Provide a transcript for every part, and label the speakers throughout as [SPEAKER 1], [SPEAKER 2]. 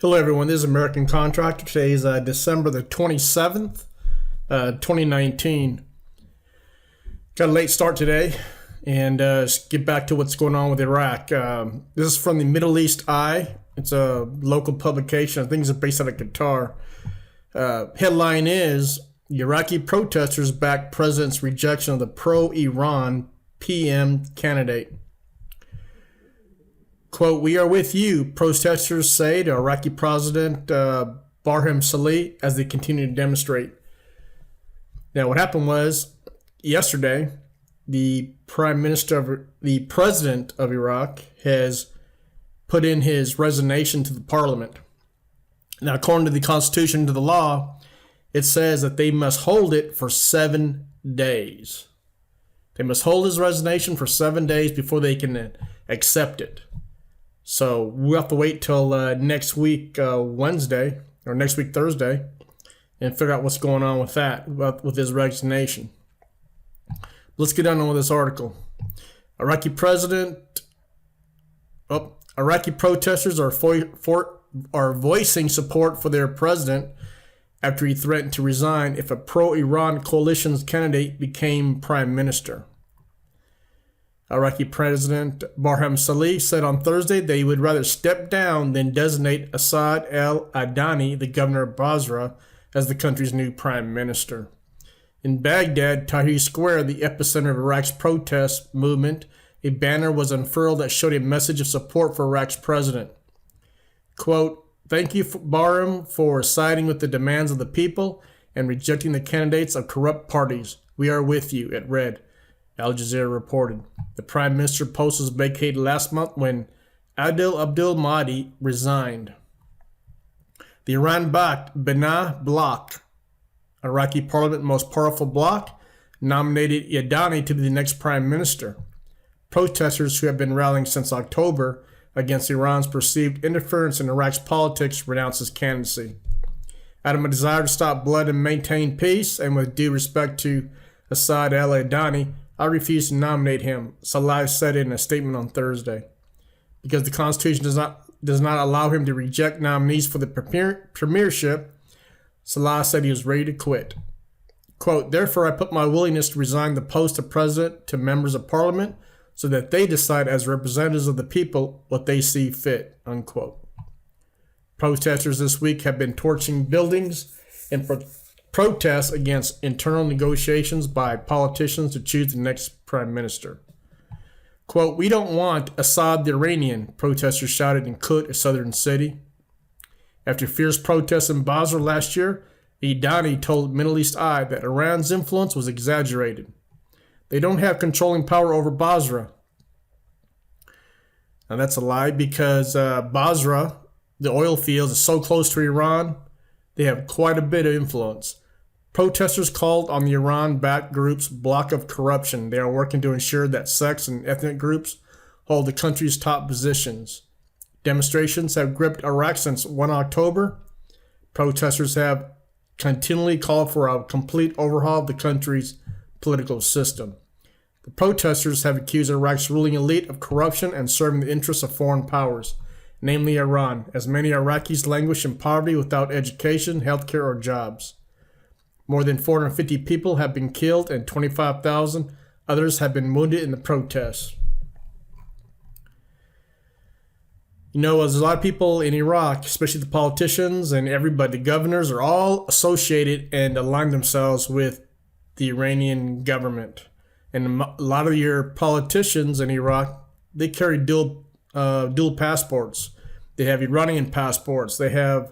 [SPEAKER 1] Hello, everyone. This is American Contractor. Today is December the 27th, 2019. Got a late start today, and let's get back to what's going on with Iraq. This is from the Middle East Eye. It's a local publication. I think it's based out of Qatar. Headline is, Iraqi protesters back president's rejection of the pro-Iran PM candidate. Quote, "We are with you," protesters say to Iraqi President Barham Salih as they continue to demonstrate. Now, what happened was, yesterday, the president of Iraq has put in his resignation to the parliament. Now, according to the constitution, to the law, it says that they must hold it for 7 days. They must hold his resignation for 7 days before they can accept it. So we'll have to wait till next week Wednesday, or next week Thursday, and figure out what's going on with that, with his resignation. Let's get on with this article. Iraqi protesters are voicing support for their president after he threatened to resign if a pro-Iran coalition's candidate became prime minister. Iraqi President Barham Salih said on Thursday that he would rather step down than designate Asad al-Adani, the governor of Basra, as the country's new prime minister. In Baghdad, Tahrir Square, the epicenter of Iraq's protest movement, a banner was unfurled that showed a message of support for Iraq's president. Quote, "Thank you, Barham, for siding with the demands of the people and rejecting the candidates of corrupt parties. We are with you," it read. Al Jazeera reported. The prime minister post was vacated last month when Adil Abdul Mahdi resigned. The Iran-backed Bena bloc, Iraqi parliament's most powerful bloc, nominated Adani to be the next prime minister. Protesters who have been rallying since October against Iran's perceived interference in Iraq's politics renounced his candidacy. Out of a desire to stop blood and maintain peace, and with due respect to Asad al-Adani, I refuse to nominate him, Salih said in a statement on Thursday. Because the Constitution does not allow him to reject nominees for the premiership, Salih said he was ready to quit. Quote, "Therefore, I put my willingness to resign the post of president to members of parliament so that they decide as representatives of the people what they see fit," unquote. Protesters this week have been torching buildings and protests against internal negotiations by politicians to choose the next prime minister. Quote, "We don't want Assad the Iranian," protesters shouted in Kut, a southern city. After fierce protests in Basra last year, Adani told Middle East Eye that Iran's influence was exaggerated. They don't have controlling power over Basra. Now that's a lie, because Basra, the oil fields, is so close to Iran, they have quite a bit of influence. Protesters called on the Iran-backed group's block of corruption. They are working to ensure that sex and ethnic groups hold the country's top positions. Demonstrations have gripped Iraq since 1 October. Protesters have continually called for a complete overhaul of the country's political system. The protesters have accused Iraq's ruling elite of corruption and serving the interests of foreign powers, namely Iran, as many Iraqis languish in poverty without education, healthcare, or jobs. More than 450 people have been killed and 25,000 others have been wounded in the protests. You know, there's a lot of people in Iraq, especially the politicians and everybody, the governors, are all associated and align themselves with the Iranian government. And a lot of your politicians in Iraq, they carry dual passports. They have Iranian passports. They have,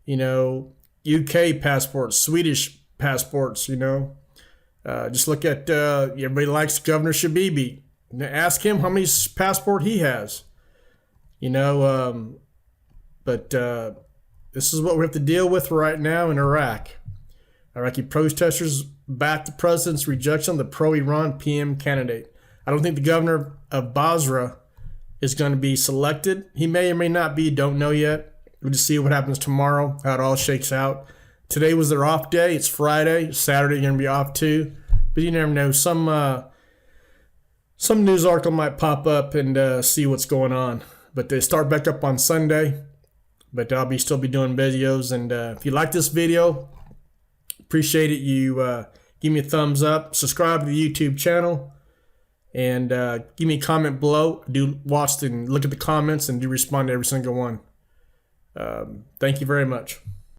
[SPEAKER 1] UK passports, Swedish passports, Just look at, everybody likes Governor Shabibi. Ask him how many passport he has. But this is what we have to deal with right now in Iraq. Iraqi protesters backed the president's rejection of the pro-Iran PM candidate. I don't think the governor of Basra is going to be selected. He may or may not be, don't know yet. We'll just see what happens tomorrow, how it all shakes out. Today was their off day. It's Friday. Saturday, you're going to be off too. But you never know. Some news article might pop up and see what's going on. But they start back up on Sunday. but I'll still be doing videos. And if you like this video, appreciate it. You give me a thumbs up, subscribe to the YouTube channel, and give me a comment below. I do watch and look at the comments and do respond to every single one. Thank you very much.